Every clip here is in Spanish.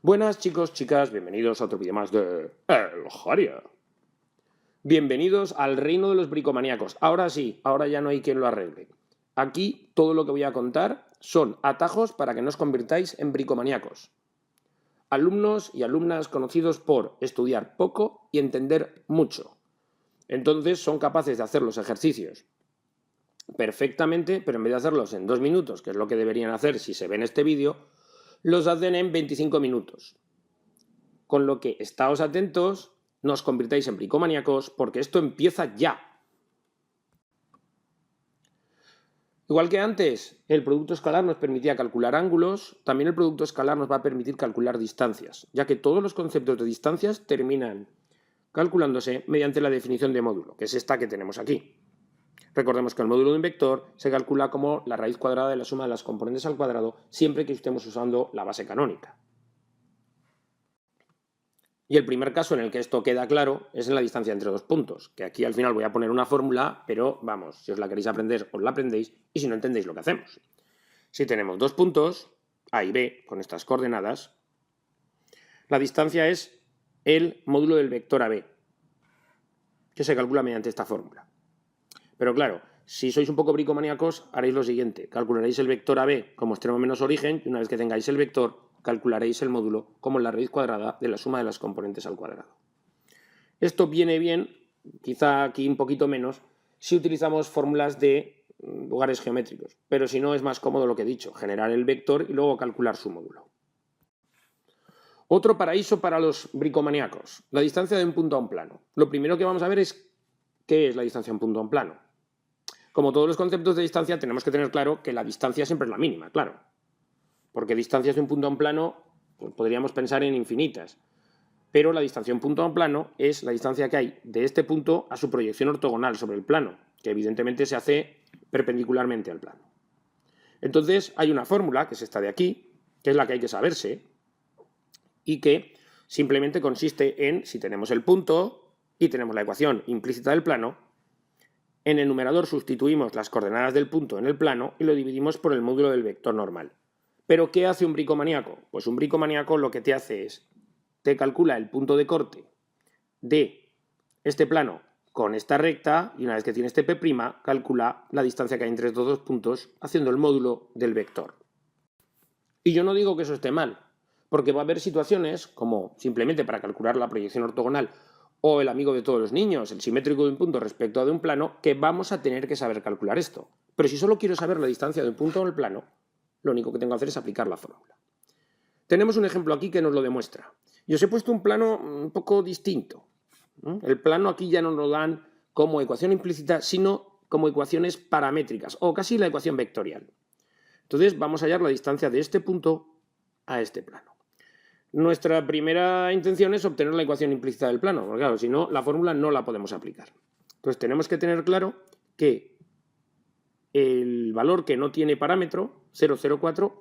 Buenas chicos, chicas, bienvenidos a otro vídeo más de El Jaria. Bienvenidos al reino de los bricomaníacos. Ahora sí, ahora ya no hay quien lo arregle. Aquí todo lo que voy a contar son atajos para que no os convirtáis en bricomaníacos. Alumnos y alumnas conocidos por estudiar poco y entender mucho. Entonces son capaces de hacer los ejercicios perfectamente, pero en vez de hacerlos en 2 minutos, que es lo que deberían hacer si se ven este vídeo, los hacen en 25 minutos. Con lo que estáos atentos, no os convirtáis en bricomaníacos, porque esto empieza ya. Igual que antes, el producto escalar nos permitía calcular ángulos, también el producto escalar nos va a permitir calcular distancias, ya que todos los conceptos de distancias terminan calculándose mediante la definición de módulo, que es esta que tenemos aquí. Recordemos que el módulo de un vector se calcula como la raíz cuadrada de la suma de las componentes al cuadrado, siempre que estemos usando la base canónica. Y el primer caso en el que esto queda claro es en la distancia entre dos puntos, que aquí al final voy a poner una fórmula, pero vamos, si os la queréis aprender, os la aprendéis, y si no entendéis lo que hacemos. Si tenemos dos puntos, A y B, con estas coordenadas, la distancia es el módulo del vector AB, que se calcula mediante esta fórmula. Pero claro, si sois un poco bricomaníacos, haréis lo siguiente, calcularéis el vector AB como extremo menos origen, y una vez que tengáis el vector, calcularéis el módulo como la raíz cuadrada de la suma de las componentes al cuadrado. Esto viene bien, quizá aquí un poquito menos, si utilizamos fórmulas de lugares geométricos, pero si no es más cómodo lo que he dicho, generar el vector y luego calcular su módulo. Otro paraíso para los bricomaníacos, la distancia de un punto a un plano. Lo primero que vamos a ver es qué es la distancia de un punto a un plano. Como todos los conceptos de distancia, tenemos que tener claro que la distancia siempre es la mínima, claro. Porque distancias de un punto a un plano, pues podríamos pensar en infinitas. Pero la distancia de un punto a un plano es la distancia que hay de este punto a su proyección ortogonal sobre el plano, que evidentemente se hace perpendicularmente al plano. Entonces hay una fórmula, que es esta de aquí, que es la que hay que saberse, y que simplemente consiste en, si tenemos el punto y tenemos la ecuación implícita del plano, en el numerador sustituimos las coordenadas del punto en el plano y lo dividimos por el módulo del vector normal. ¿Pero qué hace un bricomaníaco? Pues un bricomaníaco lo que te hace es, te calcula el punto de corte de este plano con esta recta y una vez que tiene este P', calcula la distancia que hay entre estos dos puntos haciendo el módulo del vector. Y yo no digo que eso esté mal, porque va a haber situaciones como simplemente para calcular la proyección ortogonal o el amigo de todos los niños, el simétrico de un punto respecto a de un plano, que vamos a tener que saber calcular esto. Pero si solo quiero saber la distancia de un punto al plano, lo único que tengo que hacer es aplicar la fórmula. Tenemos un ejemplo aquí que nos lo demuestra. Y os he puesto un plano un poco distinto. El plano aquí ya no nos lo dan como ecuación implícita, sino como ecuaciones paramétricas, o casi la ecuación vectorial. Entonces vamos a hallar la distancia de este punto a este plano. Nuestra primera intención es obtener la ecuación implícita del plano, porque claro, si no, la fórmula no la podemos aplicar. Entonces tenemos que tener claro que el valor que no tiene parámetro, 0,04,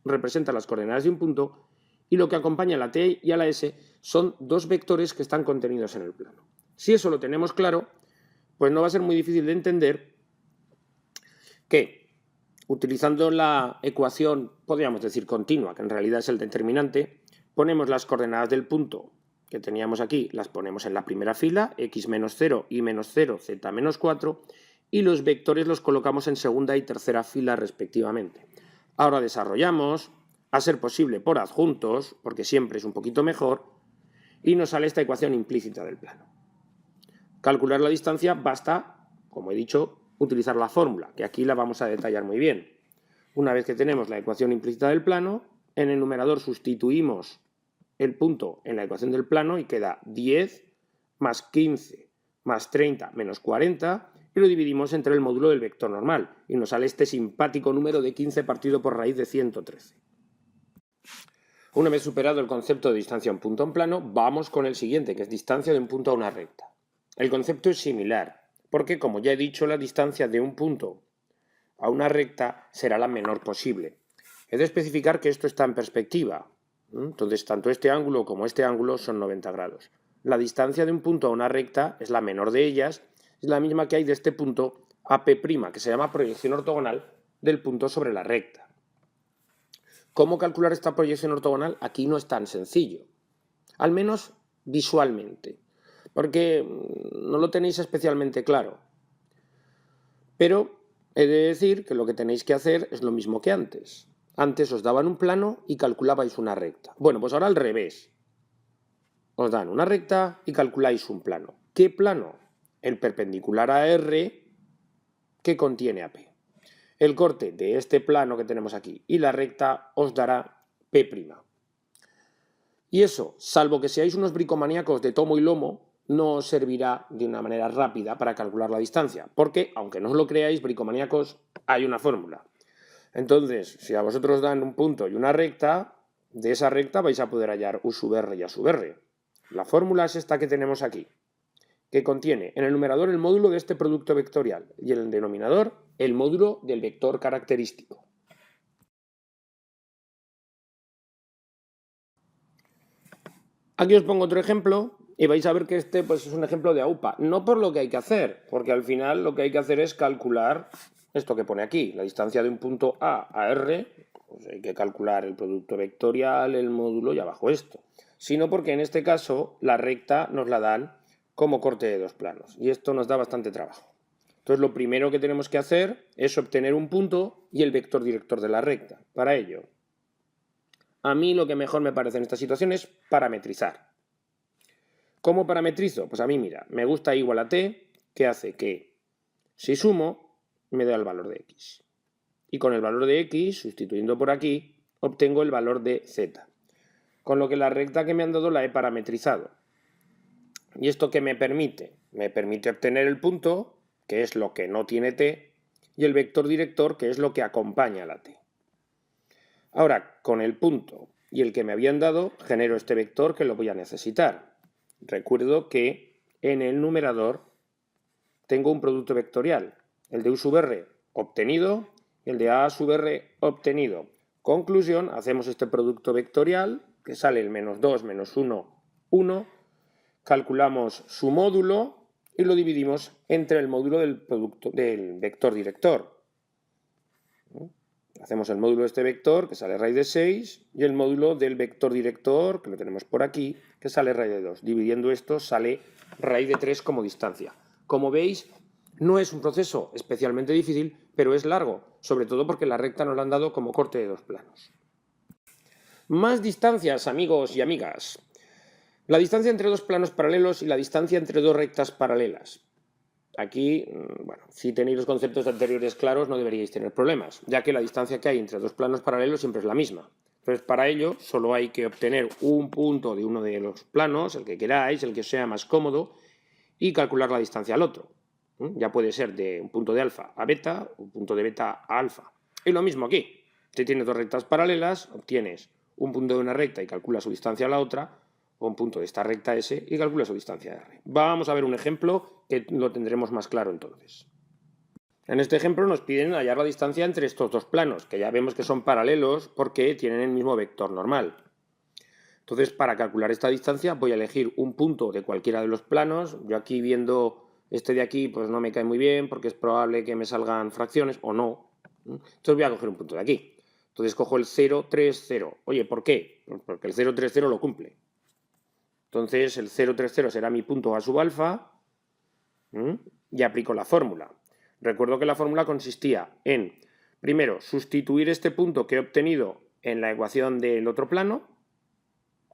representa las coordenadas de un punto y lo que acompaña a la t y a la s son dos vectores que están contenidos en el plano. Si eso lo tenemos claro, pues no va a ser muy difícil de entender que, utilizando la ecuación, podríamos decir continua, que en realidad es el determinante, ponemos las coordenadas del punto que teníamos aquí, las ponemos en la primera fila, x menos 0, y menos 0, z menos 4, y los vectores los colocamos en segunda y tercera fila respectivamente. Ahora desarrollamos, a ser posible por adjuntos, porque siempre es un poquito mejor, y nos sale esta ecuación implícita del plano. Calcular la distancia basta, como he dicho, utilizar la fórmula, que aquí la vamos a detallar muy bien. Una vez que tenemos la ecuación implícita del plano, en el numerador sustituimos el punto en la ecuación del plano y queda 10 más 15 más 30 menos 40 y lo dividimos entre el módulo del vector normal y nos sale este simpático número de 15 partido por raíz de 113. Una vez superado el concepto de distancia a un punto a un plano, vamos con el siguiente, que es distancia de un punto a una recta. El concepto es similar, porque como ya he dicho, la distancia de un punto a una recta será la menor posible. He de especificar que esto está en perspectiva. Entonces, tanto este ángulo como este ángulo son 90 grados. La distancia de un punto a una recta es la menor de ellas, es la misma que hay de este punto a P', que se llama proyección ortogonal del punto sobre la recta. ¿Cómo calcular esta proyección ortogonal? Aquí no es tan sencillo, al menos visualmente, porque no lo tenéis especialmente claro. Pero he de decir que lo que tenéis que hacer es lo mismo que antes. Antes os daban un plano y calculabais una recta. Bueno, pues ahora al revés. Os dan una recta y calculáis un plano. ¿Qué plano? El perpendicular a R que contiene a P. El corte de este plano que tenemos aquí y la recta os dará P'. Y eso, salvo que seáis unos bricomaníacos de tomo y lomo, no os servirá de una manera rápida para calcular la distancia, porque, aunque no os lo creáis, bricomaníacos, hay una fórmula. Entonces, si a vosotros dan un punto y una recta, de esa recta vais a poder hallar U sub R y A sub R. La fórmula es esta que tenemos aquí, que contiene en el numerador el módulo de este producto vectorial y en el denominador el módulo del vector característico. Aquí os pongo otro ejemplo y vais a ver que este pues, es un ejemplo de AUPA. No por lo que hay que hacer, porque al final lo que hay que hacer es calcular esto que pone aquí, la distancia de un punto A a R, pues hay que calcular el producto vectorial, el módulo y abajo esto. Sino porque en este caso la recta nos la dan como corte de dos planos y esto nos da bastante trabajo. Entonces lo primero que tenemos que hacer es obtener un punto y el vector director de la recta. Para ello, a mí lo que mejor me parece en esta situación es parametrizar. ¿Cómo parametrizo? Pues a mí, mira, me gusta igual a t, que hace que si sumo, me da el valor de x. Y con el valor de x, sustituyendo por aquí, obtengo el valor de z. Con lo que la recta que me han dado la he parametrizado. ¿Y esto qué me permite? Me permite obtener el punto, que es lo que no tiene t, y el vector director, que es lo que acompaña a la t. Ahora, con el punto y el que me habían dado, genero este vector que lo voy a necesitar. Recuerdo que en el numerador tengo un producto vectorial, el de U sub R obtenido y el de A sub R obtenido. Conclusión, hacemos este producto vectorial, que sale el menos 2, menos 1, 1, calculamos su módulo y lo dividimos entre el módulo del vector director. Hacemos el módulo de este vector, que sale raíz de 6, y el módulo del vector director, que lo tenemos por aquí, que sale raíz de 2. Dividiendo esto sale raíz de 3 como distancia. Como veis, no es un proceso especialmente difícil, pero es largo, sobre todo porque la recta nos la han dado como corte de dos planos. Más distancias, amigos y amigas. La distancia entre dos planos paralelos y la distancia entre dos rectas paralelas. Aquí, bueno, si tenéis los conceptos anteriores claros no deberíais tener problemas, ya que la distancia que hay entre dos planos paralelos siempre es la misma. Entonces, para ello, solo hay que obtener un punto de uno de los planos, el que queráis, el que os sea más cómodo, y calcular la distancia al otro. Ya puede ser de un punto de alfa a beta, un punto de beta a alfa. Y lo mismo aquí. Si tienes dos rectas paralelas, obtienes un punto de una recta y calculas su distancia a la otra, o un punto de esta recta S y calcula su distancia R. Vamos a ver un ejemplo que lo tendremos más claro entonces. En este ejemplo nos piden hallar la distancia entre estos dos planos, que ya vemos que son paralelos porque tienen el mismo vector normal. Entonces, para calcular esta distancia voy a elegir un punto de cualquiera de los planos. Yo aquí viendo este de aquí, pues no me cae muy bien porque es probable que me salgan fracciones o no. Entonces voy a coger un punto de aquí. Entonces cojo el 0, 3, 0. Oye, ¿por qué? Pues porque el 0, 3, 0 lo cumple. Entonces el 0, 3, 0 será mi punto A sub alfa y aplico la fórmula. Recuerdo que la fórmula consistía en, primero, sustituir este punto que he obtenido en la ecuación del otro plano,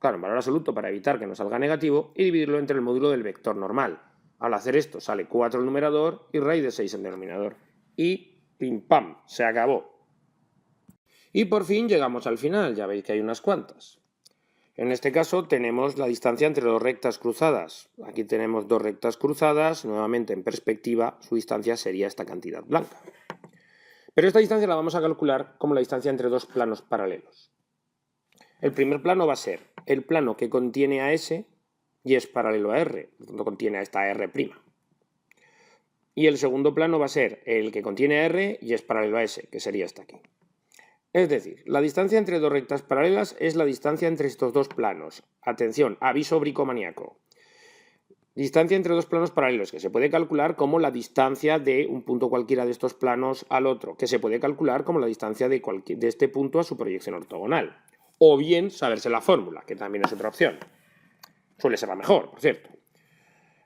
claro, en valor absoluto para evitar que nos salga negativo, y dividirlo entre el módulo del vector normal. Al hacer esto sale 4 el numerador y raíz de 6 el denominador. Y pim pam, se acabó. Y por fin llegamos al final, ya veis que hay unas cuantas. En este caso tenemos la distancia entre dos rectas cruzadas. Aquí tenemos dos rectas cruzadas, nuevamente en perspectiva su distancia sería esta cantidad blanca. Pero esta distancia la vamos a calcular como la distancia entre dos planos paralelos. El primer plano va a ser el plano que contiene a S y es paralelo a R, por lo tanto contiene a esta R'. y el segundo plano va a ser el que contiene a R y es paralelo a S, que sería este aquí. Es decir, la distancia entre dos rectas paralelas es la distancia entre estos dos planos. Atención, aviso bricomaníaco. Distancia entre dos planos paralelos, que se puede calcular como la distancia de un punto cualquiera de estos planos al otro, que se puede calcular como la distancia de este punto a su proyección ortogonal. O bien saberse la fórmula, que también es otra opción. Suele ser la mejor, por cierto.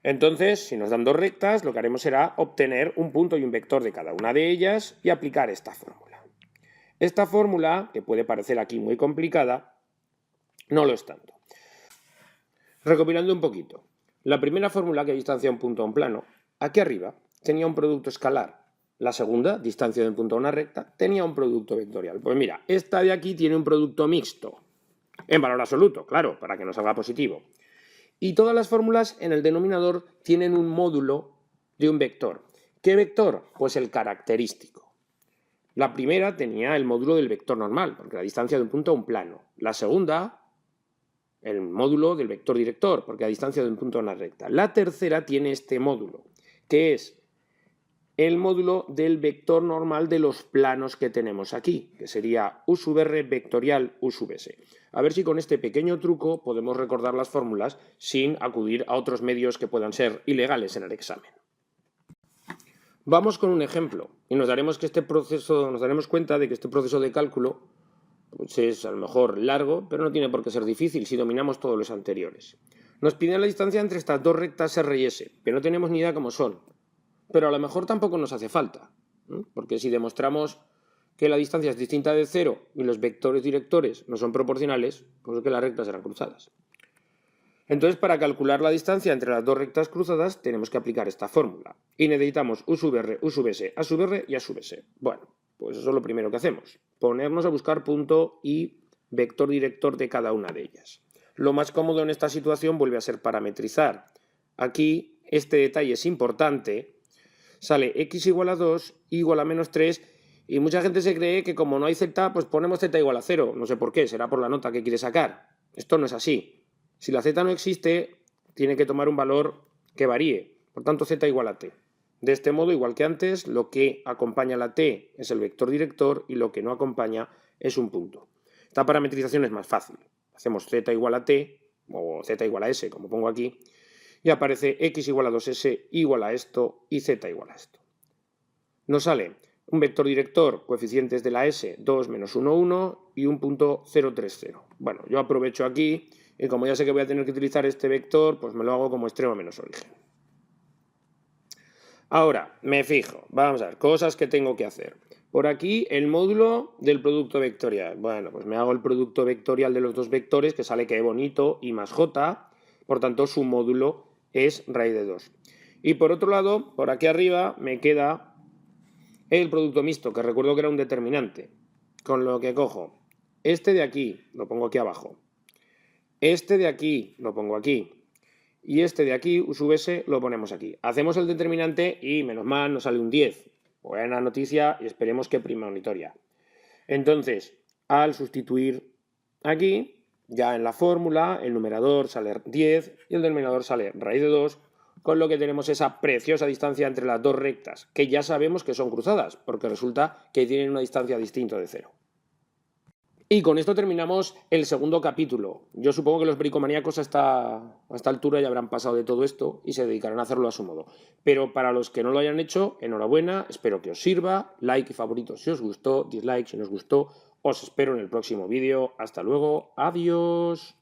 Entonces, si nos dan dos rectas, lo que haremos será obtener un punto y un vector de cada una de ellas y aplicar esta fórmula. Esta fórmula, que puede parecer aquí muy complicada, no lo es tanto. Recopilando un poquito. La primera fórmula, que distancia un punto a un plano, aquí arriba tenía un producto escalar. La segunda, distancia de un punto a una recta, tenía un producto vectorial. Pues mira, esta de aquí tiene un producto mixto. En valor absoluto, claro, para que nos salga positivo. Y todas las fórmulas en el denominador tienen un módulo de un vector. ¿Qué vector? Pues el característico. La primera tenía el módulo del vector normal, porque la distancia de un punto a un plano. La segunda, el módulo del vector director, porque la distancia de un punto a una recta. La tercera tiene este módulo, que es el módulo del vector normal de los planos que tenemos aquí, que sería U sub R vectorial U sub S. A ver si con este pequeño truco podemos recordar las fórmulas sin acudir a otros medios que puedan ser ilegales en el examen. Vamos con un ejemplo y nos daremos cuenta de que este proceso de cálculo pues es a lo mejor largo, pero no tiene por qué ser difícil si dominamos todos los anteriores. Nos piden la distancia entre estas dos rectas R y S, que no tenemos ni idea cómo son, pero a lo mejor tampoco nos hace falta, ¿no? Porque si demostramos que la distancia es distinta de cero y los vectores directores no son proporcionales, pues es que las rectas serán cruzadas. Entonces, para calcular la distancia entre las dos rectas cruzadas, tenemos que aplicar esta fórmula. Y necesitamos U sub R, U sub S, A sub R y A sub S. Bueno, pues eso es lo primero que hacemos. Ponernos a buscar punto y vector director de cada una de ellas. Lo más cómodo en esta situación vuelve a ser parametrizar. Aquí, este detalle es importante. Sale x igual a 2, y igual a menos 3, y mucha gente se cree que como no hay z, pues ponemos z igual a 0. No sé por qué, será por la nota que quiere sacar. Esto no es así. Si la z no existe, tiene que tomar un valor que varíe. Por tanto, z igual a t. De este modo, igual que antes, lo que acompaña a la t es el vector director y lo que no acompaña es un punto. Esta parametrización es más fácil. Hacemos z igual a t, o z igual a s, como pongo aquí, y aparece x igual a 2s igual a esto y z igual a esto. Nos sale un vector director, coeficientes de la s, 2, menos 1, 1 y un punto 0, 3, 0. Bueno, yo aprovecho aquí y como ya sé que voy a tener que utilizar este vector, pues me lo hago como extremo menos origen. Ahora, me fijo, vamos a ver, cosas que tengo que hacer. Por aquí, el módulo del producto vectorial. Bueno, pues me hago el producto vectorial de los dos vectores, que sale que bonito, y más j, por tanto su módulo es raíz de 2. Y por otro lado, por aquí arriba me queda el producto mixto, que recuerdo que era un determinante. Con lo que cojo este de aquí, lo pongo aquí abajo. Este de aquí, lo pongo aquí. Y este de aquí, U sub S, lo ponemos aquí. Hacemos el determinante y, menos mal, nos sale un 10. Buena noticia y esperemos que premonitoria. Entonces, al sustituir aquí, ya en la fórmula, el numerador sale 10 y el denominador sale raíz de 2, con lo que tenemos esa preciosa distancia entre las dos rectas, que ya sabemos que son cruzadas, porque resulta que tienen una distancia distinta de 0. Y con esto terminamos el segundo capítulo. Yo supongo que los bricomaníacos a esta altura ya habrán pasado de todo esto y se dedicarán a hacerlo a su modo. Pero para los que no lo hayan hecho, enhorabuena, espero que os sirva. Like y favorito si os gustó, dislike si no os gustó. Os espero en el próximo vídeo. Hasta luego, adiós.